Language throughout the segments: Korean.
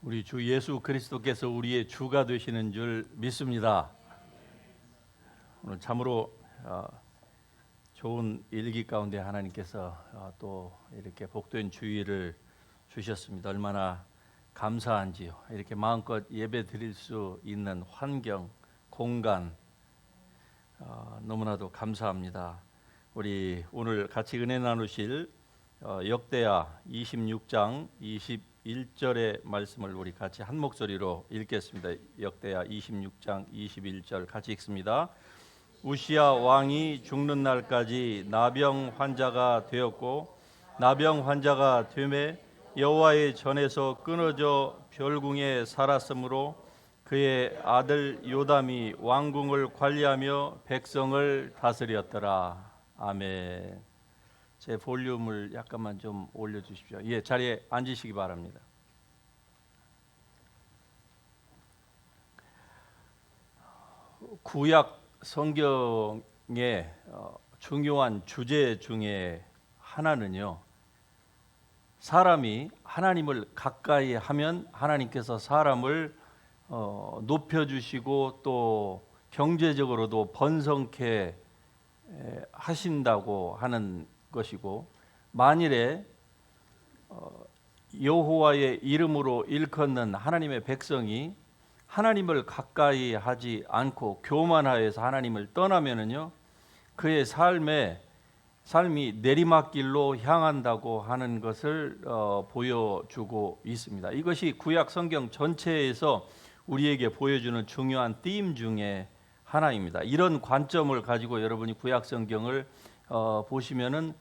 우리 주 예수 그리스도께서 우리의 주가 되시는 줄 믿습니다. 오늘 참으로 좋은 일기 가운데 하나님께서 또 이렇게 복된 주일을 주셨습니다. 얼마나 감사한지요. 이렇게 마음껏 예배 드릴 수 있는 환경, 공간 너무나도 감사합니다. 우리 오늘 같이 은혜 나누실 역대하 26장 21절의 말씀을 우리 같이 한 목소리로 읽겠습니다. 역대하 26장 21절 같이 읽습니다. 우시야 왕이 죽는 날까지 나병 환자가 되었고 나병 환자가 되매 여호와의 전에서 끊어져 별궁에 살았으므로 그의 아들 요담이 왕궁을 관리하며 백성을 다스렸더라. 아멘. 제 볼륨을 약간만 좀 올려주십시오. 예, 자리에 앉으시기 바랍니다. 구약 성경의 중요한 주제 중에 하나는요, 사람이 하나님을 가까이 하면 하나님께서 사람을 높여주시고 또 경제적으로도 번성케 하신다고 하는 것이고, 만일에 여호와의 이름으로 일컫는 하나님의 백성이 하나님을 가까이 하지 않고 교만하여서 하나님을 떠나면은요, 그의 삶이 내리막길로 향한다고 하는 것을 보여주고 있습니다. 이것이 구약 성경 전체에서 우리에게 보여주는 중요한 띠임 중에 하나입니다. 이런 관점을 가지고 여러분이 구약 성경을 보시면은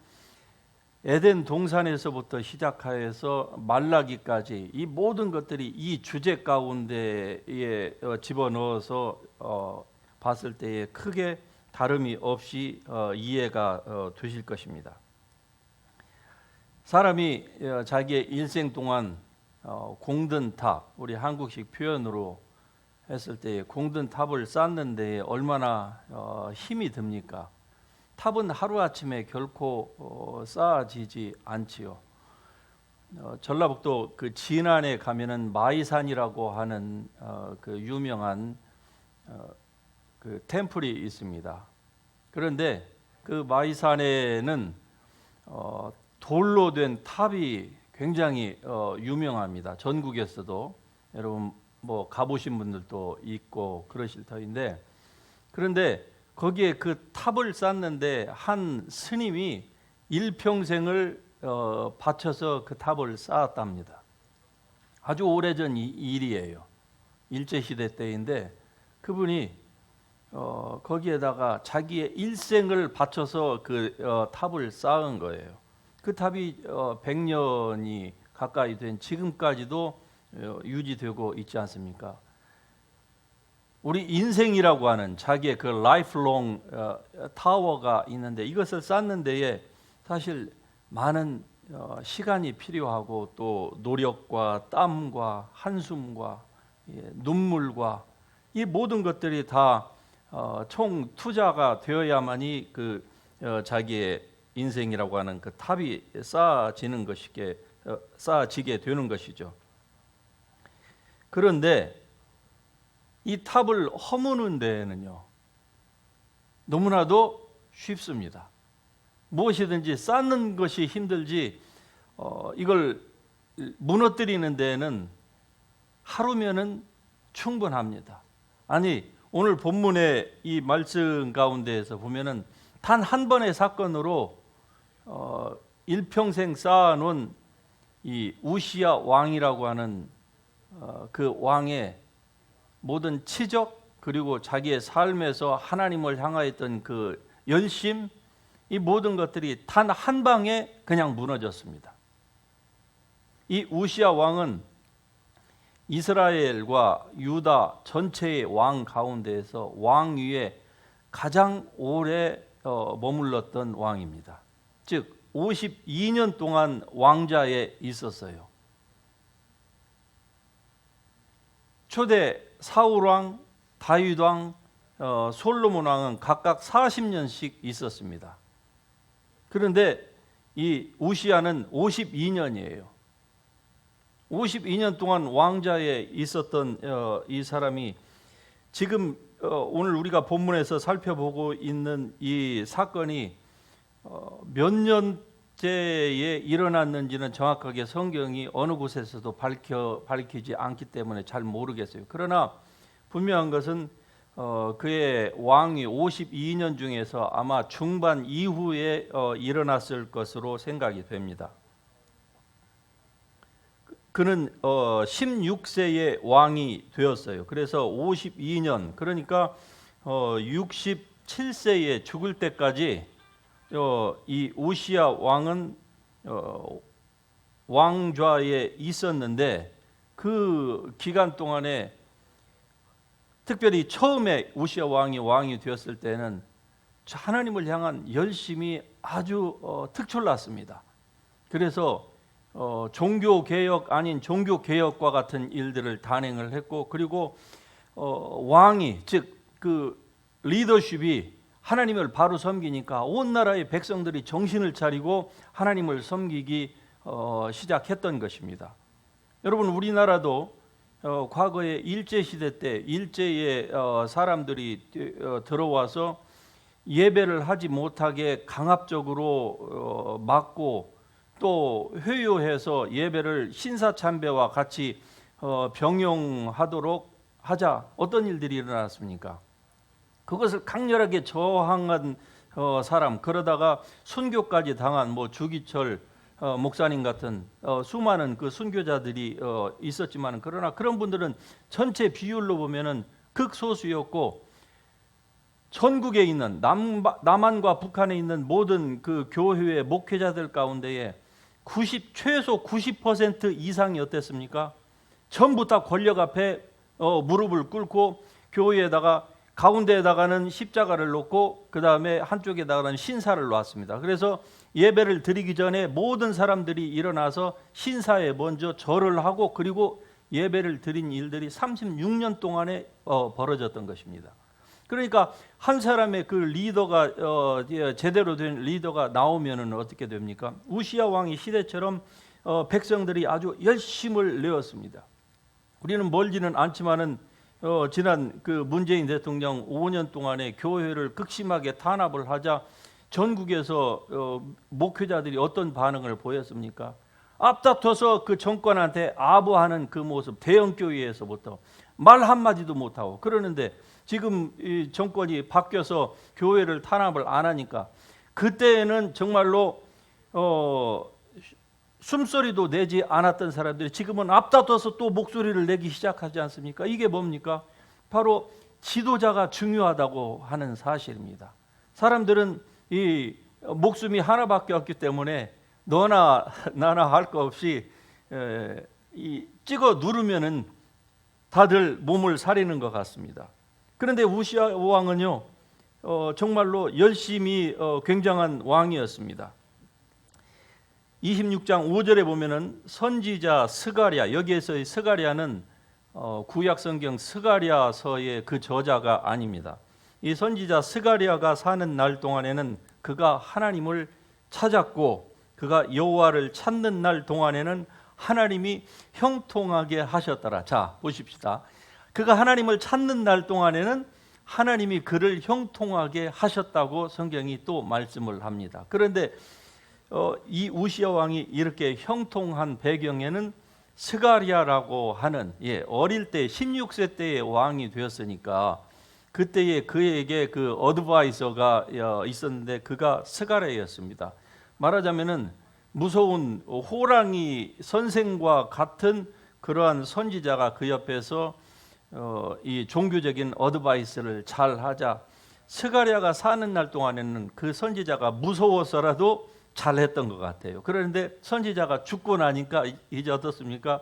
에덴 동산에서부터 시작하여서 말라기까지 이 모든 것들이 이 주제 가운데에 집어넣어서 봤을 때에 크게 다름이 없이 이해가 되실 것입니다. 사람이 자기의 일생 동안 공든 탑, 우리 한국식 표현으로 했을 때 공든 탑을 쌓는데 얼마나 힘이 듭니까? 탑은 하루아침에 결코 쌓아지지 않지요. 전라북도 그 진안에 가면은 마이산이라고 하는 그 유명한 그 템플이 있습니다. 그런데 그 마이산에는 돌로 된 탑이 굉장히 유명합니다. 전국에서도 여러분 뭐 가보신 분들도 있고 그러실 터인데, 그런데 거기에 그 탑을 쌓는데 한 스님이 일평생을 바쳐서 그 탑을 쌓았답니다. 아주 오래전 일이에요. 일제시대 때인데 그분이 거기에다가 자기의 일생을 바쳐서 그 탑을 쌓은 거예요. 그 탑이 100년이 가까이 된 지금까지도 유지되고 있지 않습니까? 우리 인생이라고 하는 자기의 그 라이프롱 타워가 있는데, 이것을 쌓는 데에 사실 많은 시간이 필요하고 또 노력과 땀과 한숨과 눈물과 이 모든 것들이 다 총 투자가 되어야만이 그 자기의 인생이라고 하는 그 탑이 쌓아지게 되는 것이죠. 그런데 이 탑을 허무는 데에는요, 너무나도 쉽습니다. 무엇이든지 쌓는 것이 힘들지 이걸 무너뜨리는 데에는 하루면은 충분합니다. 아니, 오늘 본문의 이 말씀 가운데에서 보면은 단 한 번의 사건으로 일평생 쌓아놓은 이 우시야 왕이라고 하는 그 왕의 모든 치적, 그리고 자기의 삶에서 하나님을 향하였던 그 열심, 이 모든 것들이 단 한 방에 그냥 무너졌습니다. 이 우시야 왕은 이스라엘과 유다 전체의 왕 가운데에서 왕위에 가장 오래 머물렀던 왕입니다. 즉 52년 동안 왕자에 있었어요. 초대 사울왕, 다윗왕, 솔로몬 왕은 각각 40년씩 있었습니다. 그런데 이 우시야는 52년이에요. 52년 동안 왕좌에 있었던 이 사람이 지금 오늘 우리가 본문에서 살펴보고 있는 이 사건이 몇 년째에 일어났는지는 정확하게 성경이 어느 곳에서도 밝히지 않기 때문에 잘 모르겠어요. 그러나 분명한 것은 그의 왕위 52년 중에서 아마 중반 이후에 일어났을 것으로 생각이 됩니다. 그는 16세의 왕이 되었어요. 그래서 52년, 그러니까 67세에 죽을 때까지 이 우시야 왕은 왕좌에 있었는데, 그 기간 동안에 특별히 처음에 우시야 왕이 되었을 때는 하나님을 향한 열심이 아주 특출났습니다. 그래서 종교 개혁 아닌 종교 개혁과 같은 일들을 단행을 했고, 그리고 왕이 즉 그 리더십이 하나님을 바로 섬기니까 온 나라의 백성들이 정신을 차리고 하나님을 섬기기 시작했던 것입니다. 여러분, 우리나라도 과거에 일제 시대 때 일제의 사람들이 들어와서 예배를 하지 못하게 강압적으로 막고 또 회유해서 예배를 신사참배와 같이 병용하도록 하자 어떤 일들이 일어났습니까? 그것을 강렬하게 저항한 사람, 그러다가 순교까지 당한 주기철 목사님 같은 수많은 그 순교자들이 있었지만, 그러나 그런 분들은 전체 비율로 보면은 극소수였고, 전국에 있는 남한과 북한에 있는 모든 그 교회의 목회자들 가운데에 최소 90% 이상이 어땠습니까? 전부 다 권력 앞에 무릎을 꿇고 교회에다가 가운데에다가는 십자가를 놓고 그 다음에 한쪽에다가는 신사를 놓았습니다. 그래서 예배를 드리기 전에 모든 사람들이 일어나서 신사에 먼저 절을 하고, 그리고 예배를 드린 일들이 36년 동안에 벌어졌던 것입니다. 그러니까 한 사람의 그 리더가 제대로 된 리더가 나오면은 어떻게 됩니까? 우시야 왕의 시대처럼 백성들이 아주 열심을 내었습니다. 우리는 멀지는 않지만은 지난 그 문재인 대통령 5년 동안에 교회를 극심하게 탄압을 하자 전국에서 목회자들이 어떤 반응을 보였습니까? 앞다퉈서 그 정권한테 아부하는 그 모습, 대형 교회에서부터 말 한마디도 못하고. 그러는데 지금 이 정권이 바뀌어서 교회를 탄압을 안 하니까, 그때는 정말로 숨소리도 내지 않았던 사람들이 지금은 앞다퉈서 또 목소리를 내기 시작하지 않습니까? 이게 뭡니까? 바로 지도자가 중요하다고 하는 사실입니다. 사람들은 이 목숨이 하나밖에 없기 때문에 너나 나나 할 거 없이 찍어 누르면은 다들 몸을 사리는 것 같습니다. 그런데 우시야 왕은요, 정말로 열심히 굉장한 왕이었습니다. 26장 5절에 보면은 선지자 스가랴, 여기에서의 스가랴는 구약 성경 스가랴서의 그 저자가 아닙니다. 이 선지자 스가랴가 사는 날 동안에는 그가 하나님을 찾았고, 그가 여호와를 찾는 날 동안에는 하나님이 형통하게 하셨더라. 자, 보십시다. 그가 하나님을 찾는 날 동안에는 하나님이 그를 형통하게 하셨다고 성경이 또 말씀을 합니다. 그런데 이 우시야 왕이 이렇게 형통한 배경에는 스가랴라고 하는 어릴 때 16세 때의 왕이 되었으니까 그때에 그에게 그 어드바이저가 있었는데 그가 스가랴였습니다. 말하자면은 무서운 호랑이 선생과 같은 그러한 선지자가 그 옆에서 이 종교적인 어드바이스를 잘 하자 스가랴가 사는 날 동안에는 그 선지자가 무서워서라도 잘했던 것 같아요. 그런데 선지자가 죽고 나니까 이제 어떻습니까?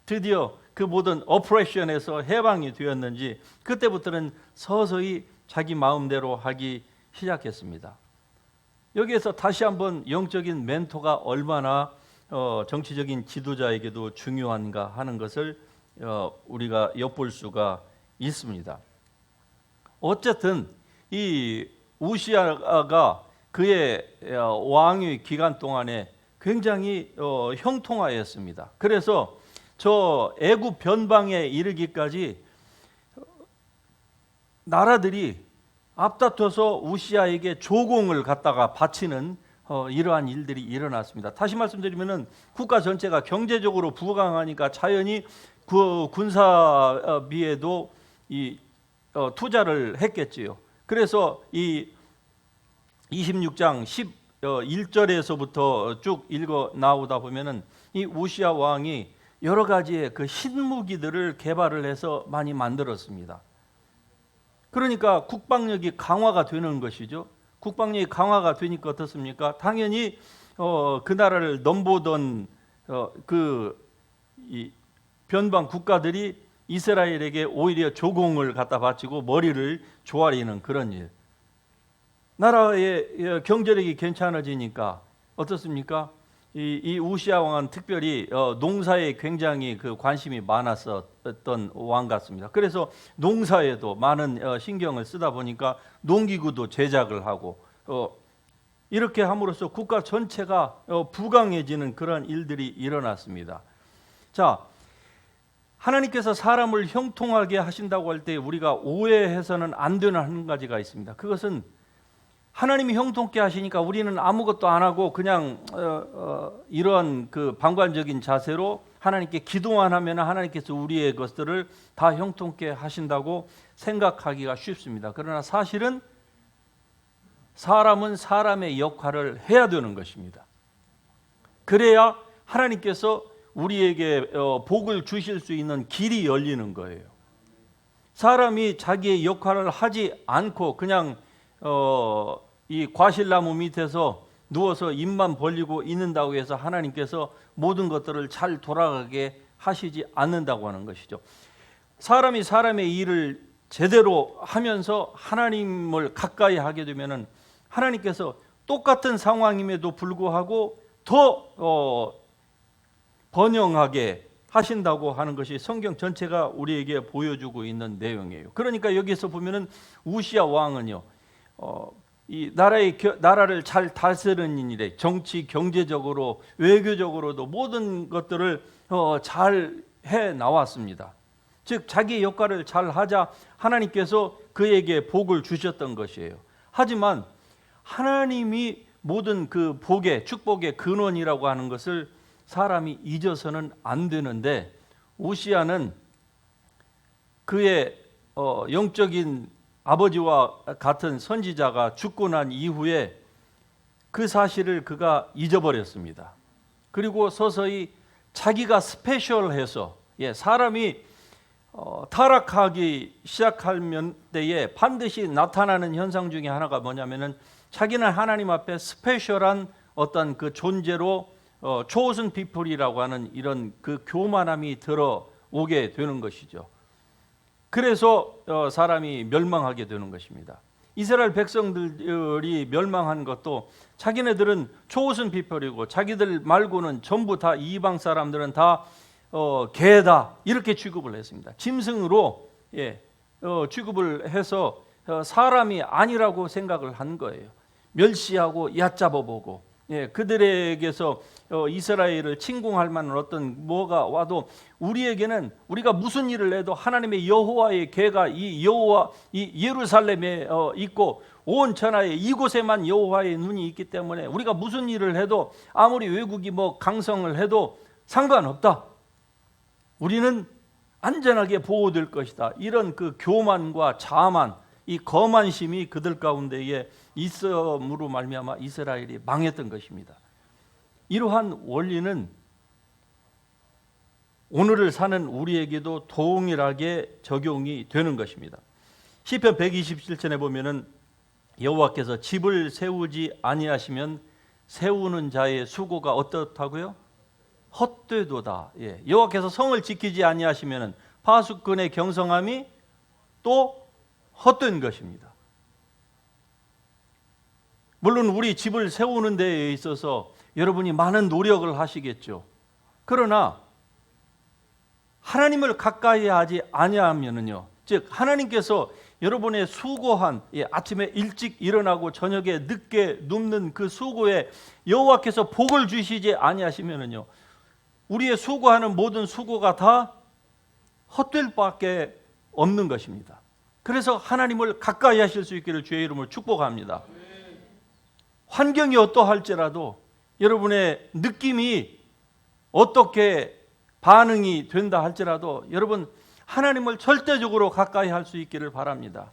드디어 그 모든 오퍼레이션에서 해방이 되었는지 그때부터는 서서히 자기 마음대로 하기 시작했습니다. 여기에서 다시 한번 영적인 멘토가 얼마나 정치적인 지도자에게도 중요한가 하는 것을 우리가 엿볼 수가 있습니다. 어쨌든 이 우시야가 그의 왕위 기간 동안에 굉장히 형통하였습니다. 그래서 저 애굽 변방에 이르기까지 나라들이 앞다퉈서 우시아에게 조공을 갖다가 바치는 이러한 일들이 일어났습니다. 다시 말씀드리면은 국가 전체가 경제적으로 부강하니까 자연히 그 군사비에도 투자를 했겠지요. 그래서 이 26장 11절에서부터 쭉 읽어 나오다 보면은 이 우시아 왕이 여러 가지의 그 신무기들을 개발을 해서 많이 만들었습니다. 그러니까 국방력이 강화가 되는 것이죠. 국방력이 강화가 되니까 어떻습니까? 당연히 그 나라를 넘보던 이 변방 국가들이 이스라엘에게 오히려 조공을 갖다 바치고 머리를 조아리는 그런 일. 나라의 경제력이 괜찮아지니까 어떻습니까? 이 우시아 왕은 특별히 농사에 굉장히 그 관심이 많았었던 왕 같습니다. 그래서 농사에도 많은 신경을 쓰다 보니까 농기구도 제작을 하고 이렇게 함으로써 국가 전체가 부강해지는 그런 일들이 일어났습니다. 자, 하나님께서 사람을 형통하게 하신다고 할 때 우리가 오해해서는 안 되는 한 가지가 있습니다. 그것은 하나님이 형통케 하시니까 우리는 아무것도 안 하고 그냥 이러한 그 방관적인 자세로 하나님께 기도만 하면 하나님께서 우리의 것들을 다 형통케 하신다고 생각하기가 쉽습니다. 그러나 사실은 사람은 사람의 역할을 해야 되는 것입니다. 그래야 하나님께서 우리에게 복을 주실 수 있는 길이 열리는 거예요. 사람이 자기의 역할을 하지 않고 그냥 이 과실나무 밑에서 누워서 입만 벌리고 있는다고 해서 하나님께서 모든 것들을 잘 돌아가게 하시지 않는다고 하는 것이죠. 사람이 사람의 일을 제대로 하면서 하나님을 가까이 하게 되면은 하나님께서 똑같은 상황임에도 불구하고 더 번영하게 하신다고 하는 것이 성경 전체가 우리에게 보여주고 있는 내용이에요. 그러니까 여기서 보면은 우시아 왕은요, 이 나라를 잘 다스리는 일에 정치, 경제적으로, 외교적으로도 모든 것들을 잘 해 나왔습니다. 즉 자기의 역할을 잘 하자 하나님께서 그에게 복을 주셨던 것이에요. 하지만 하나님이 모든 그 복의 축복의 근원이라고 하는 것을 사람이 잊어서는 안 되는데 우시아는 그의 영적인 아버지와 같은 선지자가 죽고 난 이후에 그 사실을 그가 잊어버렸습니다. 그리고 서서히 자기가 스페셜해서 사람이 타락하기 시작할 때에 반드시 나타나는 현상 중에 하나가 뭐냐면은 자기는 하나님 앞에 스페셜한 어떤 그 존재로 chosen people이라고 하는 이런 그 교만함이 들어오게 되는 것이죠. 그래서 사람이 멸망하게 되는 것입니다. 이스라엘 백성들이 멸망한 것도 자기네들은 chosen people이고 자기들 말고는 전부 다 이방 사람들은 다 개다 이렇게 취급을 했습니다. 짐승으로 취급을 해서 사람이 아니라고 생각을 한 거예요. 멸시하고 얕잡아보고 그들에게서 이스라엘을 침공할 만한 어떤 뭐가 와도 우리에게는 우리가 무슨 일을 해도 하나님의 여호와의 궤가 이 예루살렘에 있고 온 천하에 이곳에만 여호와의 눈이 있기 때문에 우리가 무슨 일을 해도 아무리 외국이 뭐 강성을 해도 상관없다. 우리는 안전하게 보호될 것이다. 이런 그 교만과 자만, 이 거만심이 그들 가운데에 있음으로 말미암아 이스라엘이 망했던 것입니다. 이러한 원리는 오늘을 사는 우리에게도 동일하게 적용이 되는 것입니다. 시편 127편에 보면은 여호와께서 집을 세우지 아니하시면 세우는 자의 수고가 어떻다고요? 헛되도다. 여호와께서 성을 지키지 아니하시면은 파수꾼의 경성함이 또 헛된 것입니다. 물론 우리 집을 세우는 데에 있어서 여러분이 많은 노력을 하시겠죠. 그러나 하나님을 가까이 하지 아니하면은요, 즉 하나님께서 여러분의 수고한 아침에 일찍 일어나고 저녁에 늦게 눕는 그 수고에 여호와께서 복을 주시지 아니하시면은요, 우리의 수고하는 모든 수고가 다 헛될 밖에 없는 것입니다. 그래서 하나님을 가까이 하실 수 있기를 주의 이름으로 축복합니다. 환경이 어떠할지라도 여러분의 느낌이 어떻게 반응이 된다 할지라도 여러분 하나님을 절대적으로 가까이 할 수 있기를 바랍니다.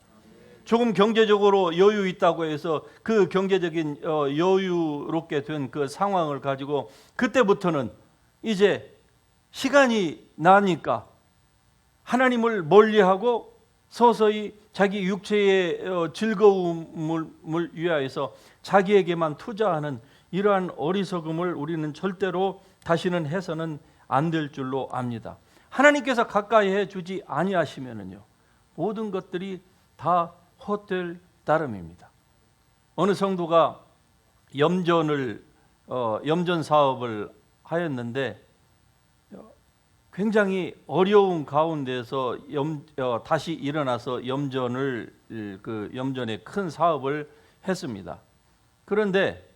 조금 경제적으로 여유 있다고 해서 그 경제적인 여유롭게 된 그 상황을 가지고 그때부터는 이제 시간이 나니까 하나님을 멀리하고 서서히 자기 육체의 즐거움을 위하여서 자기에게만 투자하는 이러한 어리석음을 우리는 절대로 다시는 해서는 안 될 줄로 압니다. 하나님께서 가까이 해주지 아니하시면은요 모든 것들이 다 헛될 따름입니다. 어느 성도가 염전 사업을 하였는데 굉장히 어려운 가운데서 다시 일어나서 염전의 큰 사업을 했습니다. 그런데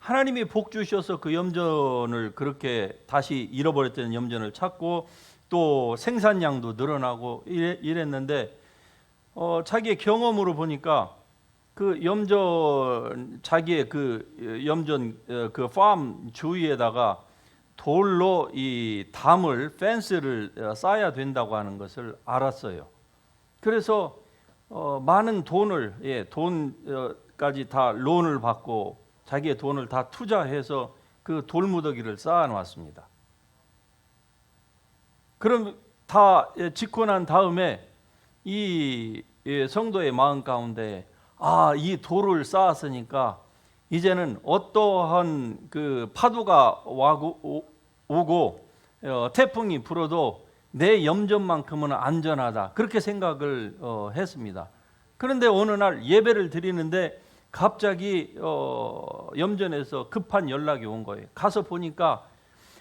하나님이 복 주셔서 그 염전을 그렇게 다시 잃어버렸던 염전을 찾고 또 생산량도 늘어나고 이랬는데 자기의 경험으로 보니까 그 자기의 그 염전 그 팜 주위에다가 돌로 이 담을 펜스를 쌓아야 된다고 하는 것을 알았어요. 그래서 많은 돈까지 다 론을 받고 자기의 돈을 다 투자해서 그 돌무더기를 쌓아놨습니다. 그럼 다 짓고 난 다음에 이 성도의 마음 가운데 이 돌을 쌓았으니까 이제는 어떠한 그 파도가 오고 태풍이 불어도 내 염전만큼은 안전하다 그렇게 생각을 했습니다. 그런데 어느 날 예배를 드리는데 갑자기 염전에서 급한 연락이 온 거예요. 가서 보니까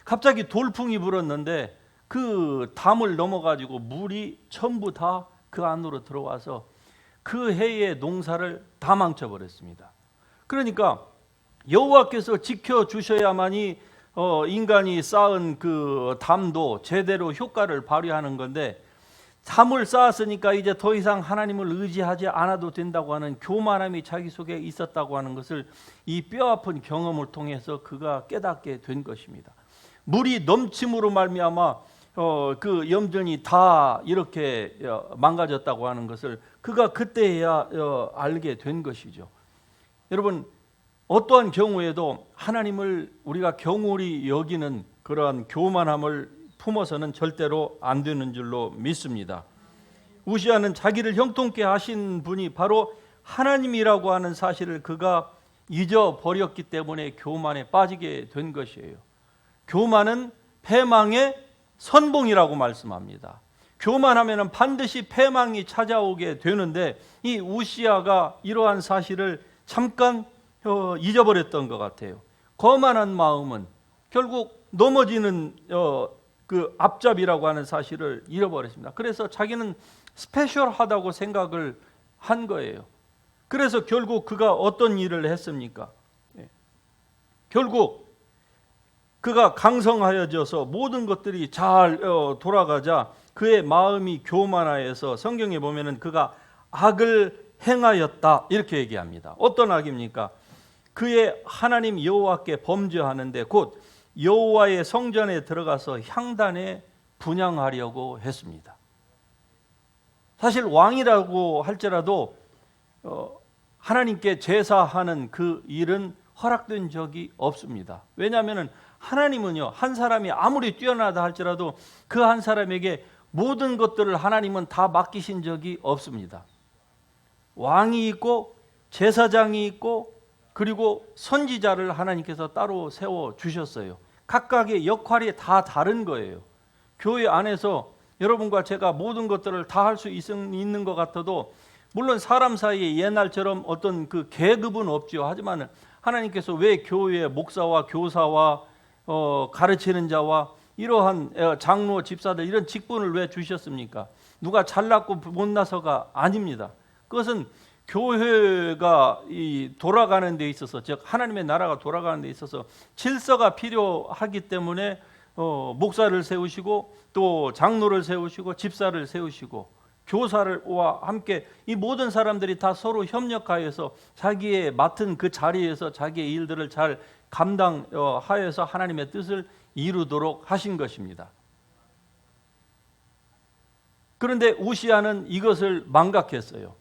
갑자기 돌풍이 불었는데 그 담을 넘어가지고 물이 전부 다 그 안으로 들어와서 그 해의 농사를 다 망쳐버렸습니다. 그러니까 여호와께서 지켜주셔야만이 인간이 쌓은 그 담도 제대로 효과를 발휘하는 건데 담을 쌓았으니까 이제 더 이상 하나님을 의지하지 않아도 된다고 하는 교만함이 자기 속에 있었다고 하는 것을 이 뼈아픈 경험을 통해서 그가 깨닫게 된 것입니다. 물이 넘침으로 말미암아 그 염전이 다 이렇게 망가졌다고 하는 것을 그가 그때야 알게 된 것이죠. 여러분 어떠한 경우에도 하나님을 우리가 경홀히 여기는 그러한 교만함을 품어서는 절대로 안 되는 줄로 믿습니다. 우시아는 자기를 형통케 하신 분이 바로 하나님이라고 하는 사실을 그가 잊어버렸기 때문에 교만에 빠지게 된 것이에요. 교만은 패망의 선봉이라고 말씀합니다. 교만하면 반드시 패망이 찾아오게 되는데 이 우시아가 이러한 사실을 잠깐 잊어버렸던 것 같아요. 거만한 마음은 결국 넘어지는 그 앞잡이라고 하는 사실을 잃어버렸습니다. 그래서 자기는 스페셜하다고 생각을 한 거예요. 그래서 결국 그가 어떤 일을 했습니까? 결국 그가 강성하여져서 모든 것들이 잘 돌아가자 그의 마음이 교만하여서 성경에 보면은 그가 악을 행하였다 이렇게 얘기합니다. 어떤 악입니까? 그의 하나님 여호와께 범죄하는데 곧 여호와의 성전에 들어가서 향단에 분향하려고 했습니다. 사실 왕이라고 할지라도 하나님께 제사하는 그 일은 허락된 적이 없습니다. 왜냐하면 하나님은요 한 사람이 아무리 뛰어나다 할지라도 그 한 사람에게 모든 것들을 하나님은 다 맡기신 적이 없습니다. 왕이 있고 제사장이 있고 그리고 선지자를 하나님께서 따로 세워 주셨어요. 각각의 역할이 다 다른 거예요. 교회 안에서 여러분과 제가 모든 것들을 다 할 수 있는 것 같아도 물론 사람 사이에 옛날처럼 어떤 그 계급은 없죠. 하지만 하나님께서 왜 교회에 목사와 교사와 가르치는 자와 이러한 장로, 집사들 이런 직분을 왜 주셨습니까? 누가 잘났고 못나서가 아닙니다. 그것은 교회가 돌아가는 데 있어서 즉 하나님의 나라가 돌아가는 데 있어서 질서가 필요하기 때문에 목사를 세우시고 또 장로를 세우시고 집사를 세우시고 교사와 함께 이 모든 사람들이 다 서로 협력하여서 자기의 맡은 그 자리에서 자기의 일들을 잘 감당하여서 하나님의 뜻을 이루도록 하신 것입니다. 그런데 우시야는 이것을 망각했어요.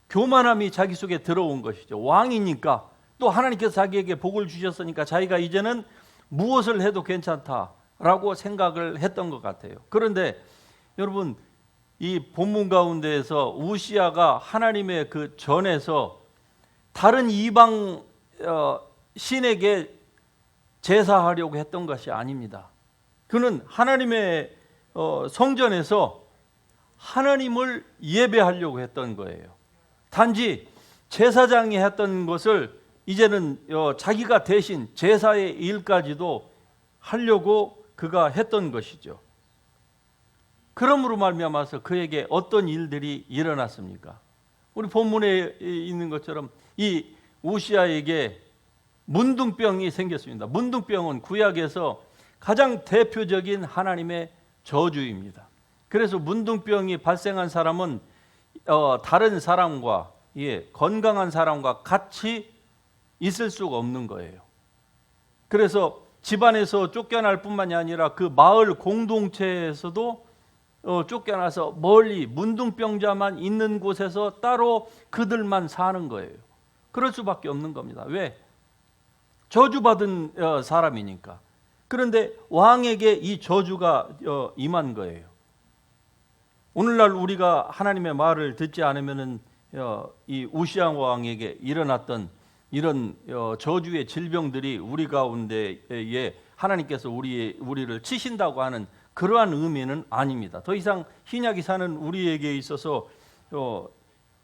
교만함이 자기 속에 들어온 것이죠. 왕이니까 또 하나님께서 자기에게 복을 주셨으니까 자기가 이제는 무엇을 해도 괜찮다라고 생각을 했던 것 같아요. 그런데 여러분, 이 본문 가운데에서 우시야가 하나님의 그 전에서 다른 이방 신에게 제사하려고 했던 것이 아닙니다. 그는 하나님의 성전에서 하나님을 예배하려고 했던 거예요. 단지 제사장이 했던 것을 이제는 자기가 대신 제사의 일까지도 하려고 그가 했던 것이죠. 그러므로 말미암아서 그에게 어떤 일들이 일어났습니까? 우리 본문에 있는 것처럼 이 우시야에게 문둥병이 생겼습니다. 문둥병은 구약에서 가장 대표적인 하나님의 저주입니다. 그래서 문둥병이 발생한 사람은 다른 사람과 건강한 사람과 같이 있을 수가 없는 거예요. 그래서 집안에서 쫓겨날 뿐만이 아니라 그 마을 공동체에서도 쫓겨나서 멀리 문둥병자만 있는 곳에서 따로 그들만 사는 거예요. 그럴 수밖에 없는 겁니다. 왜? 저주받은 사람이니까. 그런데 왕에게 이 저주가 임한 거예요. 오늘날 우리가 하나님의 말을 듣지 않으면은 이 우시야 왕에게 일어났던 이런 저주의 질병들이 우리 가운데에 하나님께서 우리를 치신다고 하는 그러한 의미는 아닙니다. 더 이상 신약이 사는 우리에게 있어서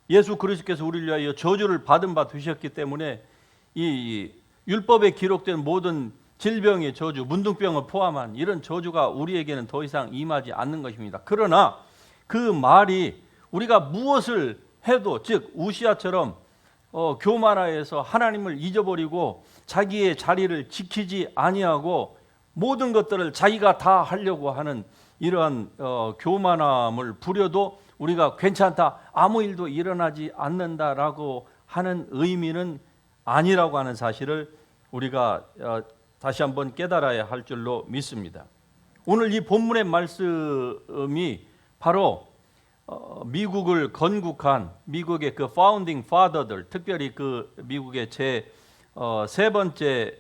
예수 그리스도께서 우리를 위하여 저주를 받은 바 되셨기 때문에 이 율법에 기록된 모든 질병의 저주, 문둥병을 포함한 이런 저주가 우리에게는 더 이상 임하지 않는 것입니다. 그러나 그 말이 우리가 무엇을 해도, 즉 우시야처럼 교만하여서 하나님을 잊어버리고 자기의 자리를 지키지 아니하고 모든 것들을 자기가 다 하려고 하는 이러한 교만함을 부려도 우리가 괜찮다, 아무 일도 일어나지 않는다라고 하는 의미는 아니라고 하는 사실을 우리가 다시 한번 깨달아야 할 줄로 믿습니다. 오늘 이 본문의 말씀이 바로 미국을 건국한 미국의 그 파운딩 파더들, 특별히 그 미국의 제 세 번째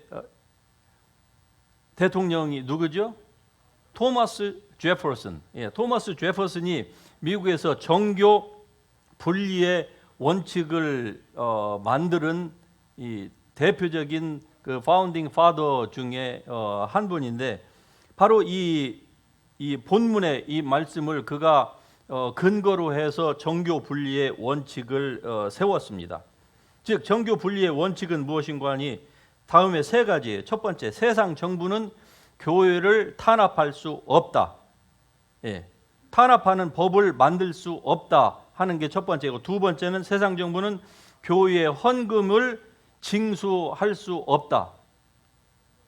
대통령이 누구죠? 토마스 제퍼슨. 토마스 제퍼슨이 미국에서 정교 분리의 원칙을 만드는 이 대표적인 그 파운딩 파더 중에 한 분인데, 바로 이 본문의 이 말씀을 그가 근거로 해서 정교 분리의 원칙을 세웠습니다. 즉 정교 분리의 원칙은 무엇인가 하니 다음에 세 가지예요. 첫 번째, 세상 정부는 교회를 탄압할 수 없다. 탄압하는 법을 만들 수 없다 하는 게 첫 번째고, 두 번째는 세상 정부는 교회의 헌금을 징수할 수 없다.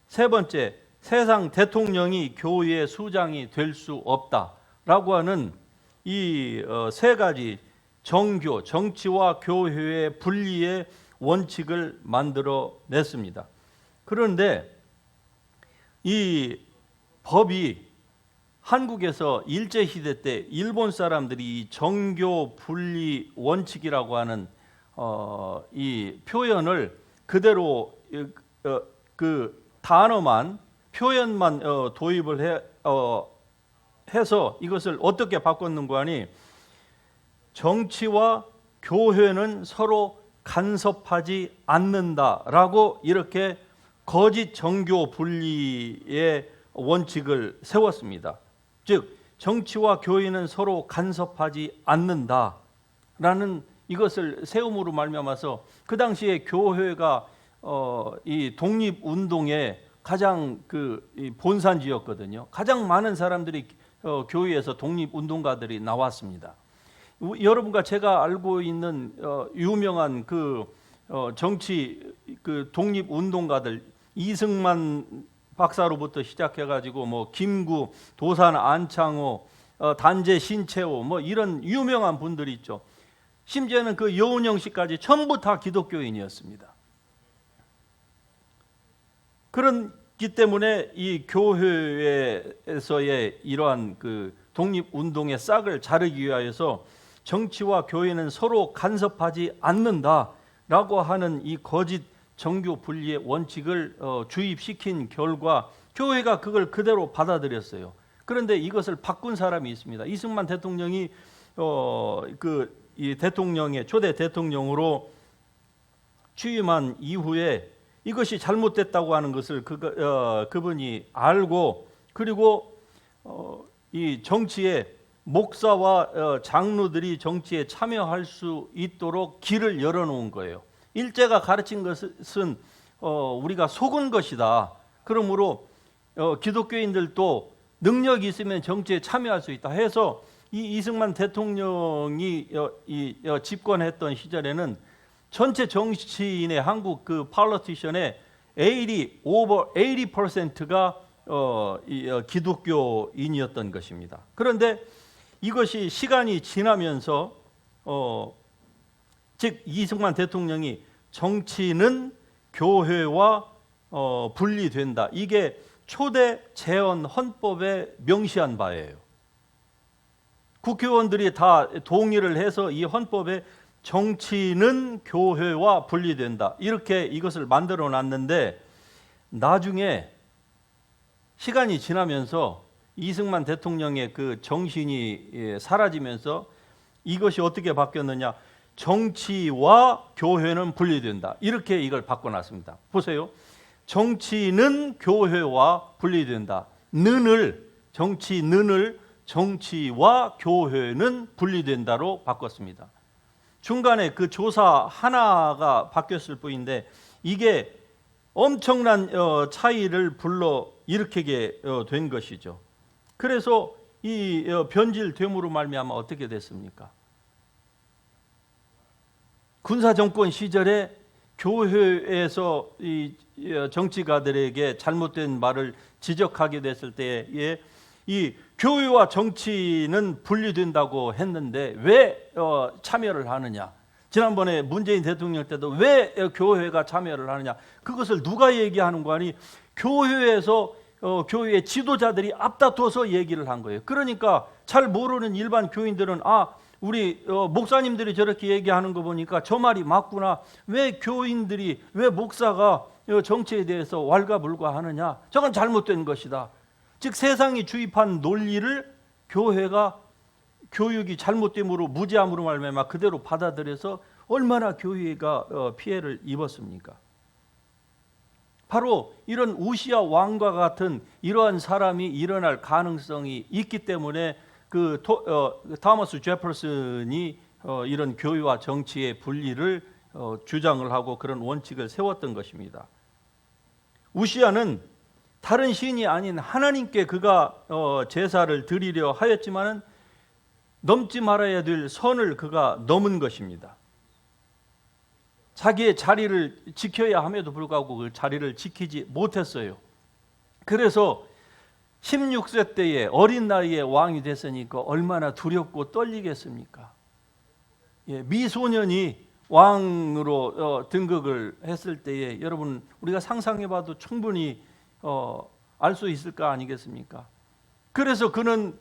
세 번째, 세상 대통령이 교회의 수장이 될 수 없다라고 하는 이 세 가지 정교, 정치와 교회의 분리의 원칙을 만들어 냈습니다. 그런데 이 법이 한국에서 일제시대 때 일본 사람들이 이 정교 분리 원칙이라고 하는 이 표현을 그대로 그 단어만, 표현만 도입을 해서 이것을 어떻게 바꿨는가 하니, 정치와 교회는 서로 간섭하지 않는다라고 이렇게 거짓 정교 분리의 원칙을 세웠습니다. 즉 정치와 교회는 서로 간섭하지 않는다라는 이것을 세움으로 말미암아서 그 당시에 교회가 이 독립 운동의 가장 이 본산지였거든요. 가장 많은 사람들이 교회에서 독립 운동가들이 나왔습니다. 여러분과 제가 알고 있는 유명한 그 정치 그 독립 운동가들, 이승만 박사로부터 시작해가지고 뭐 김구, 도산 안창호, 단재 신채호 뭐 이런 유명한 분들이 있죠. 심지어는 그 여운형 씨까지 전부 다 기독교인이었습니다. 그렇기 때문에 이 교회에서의 이러한 그 독립운동의 싹을 자르기 위하여서 정치와 교회는 서로 간섭하지 않는다라고 하는 이 거짓 정교 분리의 원칙을 주입시킨 결과 교회가 그걸 그대로 받아들였어요. 그런데 이것을 바꾼 사람이 있습니다. 이승만 대통령이 이 대통령의 초대 대통령으로 취임한 이후에 이것이 잘못됐다고 하는 것을 그분이 알고, 그리고 이 정치에 목사와 장로들이 정치에 참여할 수 있도록 길을 열어놓은 거예요. 일제가 가르친 것은 우리가 속은 것이다. 그러므로 기독교인들도 능력이 있으면 정치에 참여할 수 있다 해서 이 이승만 대통령이 집권했던 시절에는 전체 정치인의 한국 그 팔로티션의 over 80%가 기독교인이었던 것입니다. 그런데 이것이 시간이 지나면서 즉 이승만 대통령이 정치는 교회와 분리된다. 이게 초대 재헌 헌법에 명시한 바예요. 국회의원들이 다 동의를 해서 이 헌법에 정치는 교회와 분리된다. 이렇게 이것을 만들어 놨는데 나중에 시간이 지나면서 이승만 대통령의 그 정신이 사라지면서 이것이 어떻게 바뀌었느냐? 정치와 교회는 분리된다. 이렇게 이걸 바꿔놨습니다. 보세요. 정치는 교회와 분리된다. 정치는을 정치와 교회는 분리된다로 바꿨습니다. 중간에 그 조사 하나가 바뀌었을 뿐인데 이게 엄청난 차이를 불러 일으키게 된 것이죠. 그래서 이 변질됨으로 말미암아 어떻게 됐습니까? 군사 정권 시절에 교회에서 이 정치가들에게 잘못된 말을 지적하게 됐을 때에 이 교회와 정치는 분리된다고 했는데 왜 참여를 하느냐? 지난번에 문재인 대통령 때도 왜 교회가 참여를 하느냐? 그것을 누가 얘기하는 거 아니? 교회에서 교회의 지도자들이 앞다퉈서 얘기를 한 거예요. 그러니까 잘 모르는 일반 교인들은 우리 목사님들이 저렇게 얘기하는 거 보니까 저 말이 맞구나. 왜 교인들이, 왜 목사가 정치에 대해서 왈가불가하느냐? 저건 잘못된 것이다. 즉 세상이 주입한 논리를 교회가 교육이 잘못됨으로 무지함으로 말미암아 그대로 받아들여서 얼마나 교회가 피해를 입었습니까? 바로 이런 우시아 왕과 같은 이러한 사람이 일어날 가능성이 있기 때문에 토마스 제퍼슨이 이런 교회와 정치의 분리를 주장을 하고 그런 원칙을 세웠던 것입니다. 우시아는 다른 신이 아닌 하나님께 그가 제사를 드리려 하였지만은 넘지 말아야 될 선을 그가 넘은 것입니다. 자기의 자리를 지켜야 함에도 불구하고 그 자리를 지키지 못했어요. 그래서 16세 때에 어린 나이에 왕이 됐으니까 얼마나 두렵고 떨리겠습니까? 미소년이 왕으로 등극을 했을 때에 여러분 우리가 상상해봐도 충분히 알 수 있을 거 아니겠습니까? 그래서 그는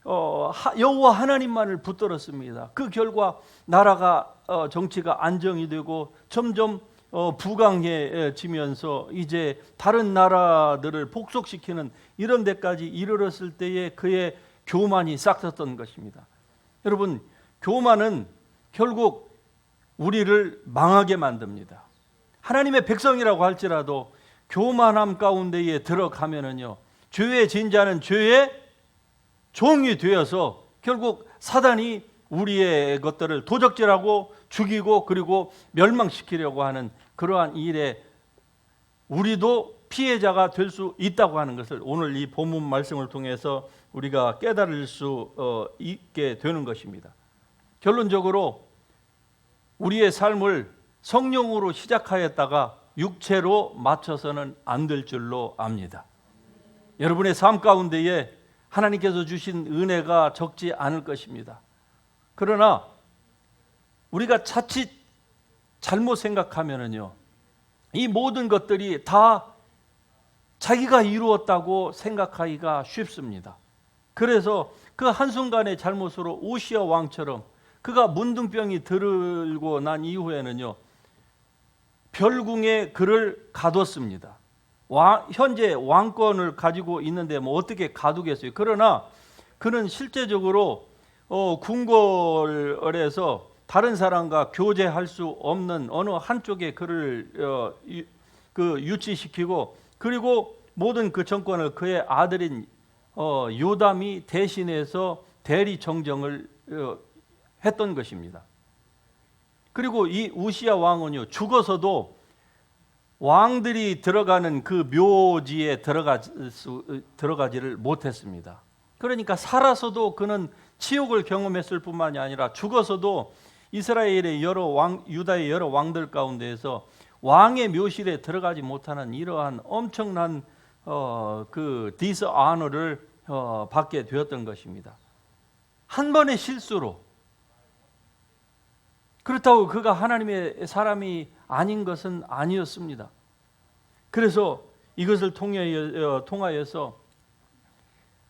여호와 하나님만을 붙들었습니다. 그 결과 나라가 정치가 안정이 되고 점점 부강해지면서 이제 다른 나라들을 복속시키는 이런 데까지 이르렀을 때에 그의 교만이 싹텄던 것입니다. 여러분 교만은 결국 우리를 망하게 만듭니다. 하나님의 백성이라고 할지라도 교만함 가운데에 들어가면은요 죄의 진자는 죄의 종이 되어서 결국 사단이 우리의 것들을 도적질하고 죽이고 그리고 멸망시키려고 하는 그러한 일에 우리도 피해자가 될 수 있다고 하는 것을 오늘 이 본문 말씀을 통해서 우리가 깨달을 수 있게 되는 것입니다. 결론적으로 우리의 삶을 성령으로 시작하였다가 육체로 맞춰서는 안 될 줄로 압니다. 여러분의 삶 가운데에 하나님께서 주신 은혜가 적지 않을 것입니다. 그러나 우리가 자칫 잘못 생각하면은요, 이 모든 것들이 다 자기가 이루었다고 생각하기가 쉽습니다. 그래서 그 한순간의 잘못으로 우시야 왕처럼 그가 문둥병이 들고 난 이후에는요, 별궁에 그를 가뒀습니다. 현재 왕권을 가지고 있는데 뭐 어떻게 가두겠어요? 그러나 그는 실제적으로 궁궐에서 다른 사람과 교제할 수 없는 어느 한쪽에 그를 유치시키고, 그리고 모든 그 정권을 그의 아들인 요담이 대신해서 대리 정정을 했던 것입니다. 그리고 이 우시야 왕은요, 죽어서도 왕들이 들어가는 그 묘지에 들어가지를 못했습니다. 그러니까 살아서도 그는 치욕을 경험했을 뿐만이 아니라 죽어서도 이스라엘의 유다의 여러 왕들 가운데에서 왕의 묘실에 들어가지 못하는 이러한 엄청난 그 디스아너를 받게 되었던 것입니다. 한 번의 실수로. 그렇다고 그가 하나님의 사람이 아닌 것은 아니었습니다. 그래서 이것을 통하여서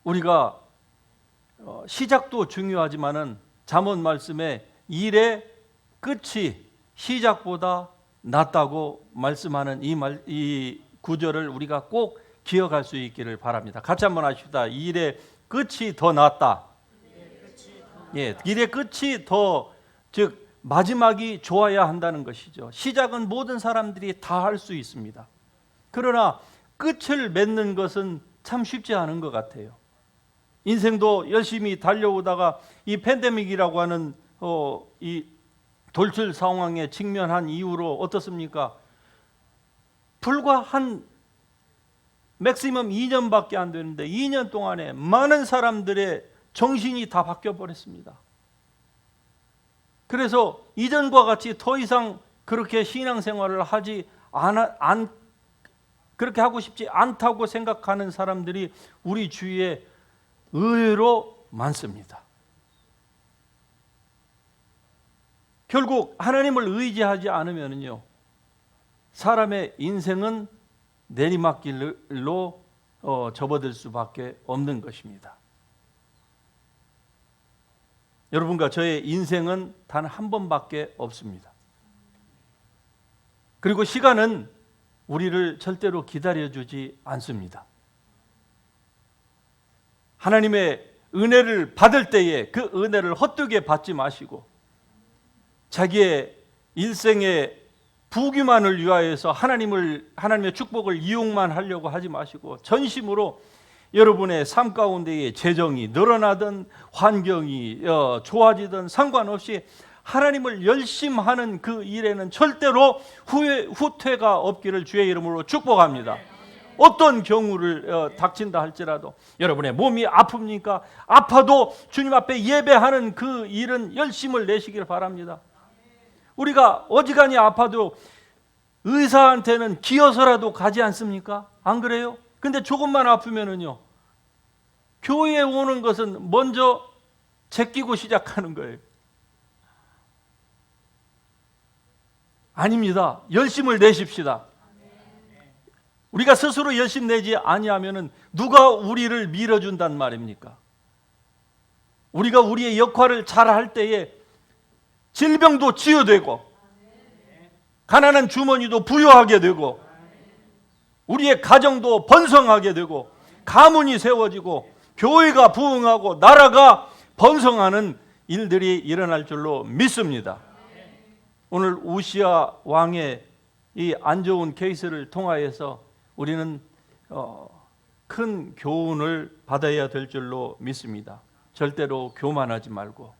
우리가 시작도 중요하지만은 잠언 말씀에 일의 끝이 시작보다 낫다고 말씀하는 이 구절을 우리가 꼭 기억할 수 있기를 바랍니다. 같이 한번 하십시다. 일의 끝이 더 낫다. 예, 일의 끝이 즉 마지막이 좋아야 한다는 것이죠. 시작은 모든 사람들이 다 할 수 있습니다. 그러나 끝을 맺는 것은 참 쉽지 않은 것 같아요. 인생도 열심히 달려오다가 이 팬데믹이라고 하는 이 돌출 상황에 직면한 이후로 어떻습니까? 불과 한 맥시멈 2년밖에 안 되는데 2년 동안에 많은 사람들의 정신이 다 바뀌어 버렸습니다. 그래서 이전과 같이 더 이상 그렇게 신앙생활을 그렇게 하고 싶지 않다고 생각하는 사람들이 우리 주위에 의외로 많습니다. 결국 하나님을 의지하지 않으면요, 사람의 인생은 내리막길로 접어들 수밖에 없는 것입니다. 여러분과 저의 인생은 단 한 번밖에 없습니다. 그리고 시간은 우리를 절대로 기다려주지 않습니다. 하나님의 은혜를 받을 때에 그 은혜를 헛되게 받지 마시고 자기의 일생의 부귀만을 위하여서 하나님의 축복을 이용만 하려고 하지 마시고 전심으로 여러분의 삶 가운데의 재정이 늘어나든 환경이 좋아지든 상관없이 하나님을 열심하는 그 일에는 절대로 후퇴가 없기를 주의 이름으로 축복합니다. 어떤 경우를 닥친다 할지라도 여러분의 몸이 아픕니까? 아파도 주님 앞에 예배하는 그 일은 열심을 내시길 바랍니다. 우리가 어지간히 아파도 의사한테는 기어서라도 가지 않습니까? 안 그래요? 근데 조금만 아프면은요, 교회에 오는 것은 먼저 제끼고 시작하는 거예요. 아닙니다. 열심을 내십시다. 우리가 스스로 열심 내지 아니하면은 누가 우리를 밀어준단 말입니까? 우리가 우리의 역할을 잘할 때에 질병도 치유되고 가난한 주머니도 부유하게 되고 우리의 가정도 번성하게 되고 가문이 세워지고 교회가 부흥하고 나라가 번성하는 일들이 일어날 줄로 믿습니다. 오늘 우시야 왕의 이 안 좋은 케이스를 통하여서 우리는 큰 교훈을 받아야 될 줄로 믿습니다. 절대로 교만하지 말고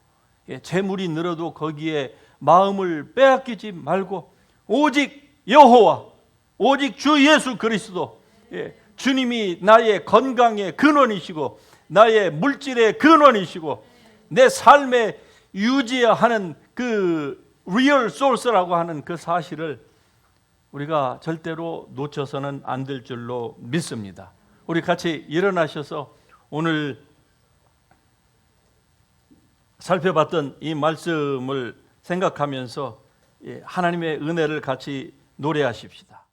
재물이 늘어도 거기에 마음을 빼앗기지 말고 오직 여호와, 오직 주 예수 그리스도, 주님이 나의 건강의 근원이시고 나의 물질의 근원이시고 내 삶에 유지하는 그 리얼 소스라고 하는 그 사실을 우리가 절대로 놓쳐서는 안 될 줄로 믿습니다. 우리 같이 일어나셔서 오늘 살펴봤던 이 말씀을 생각하면서 하나님의 은혜를 같이 노래하십시다.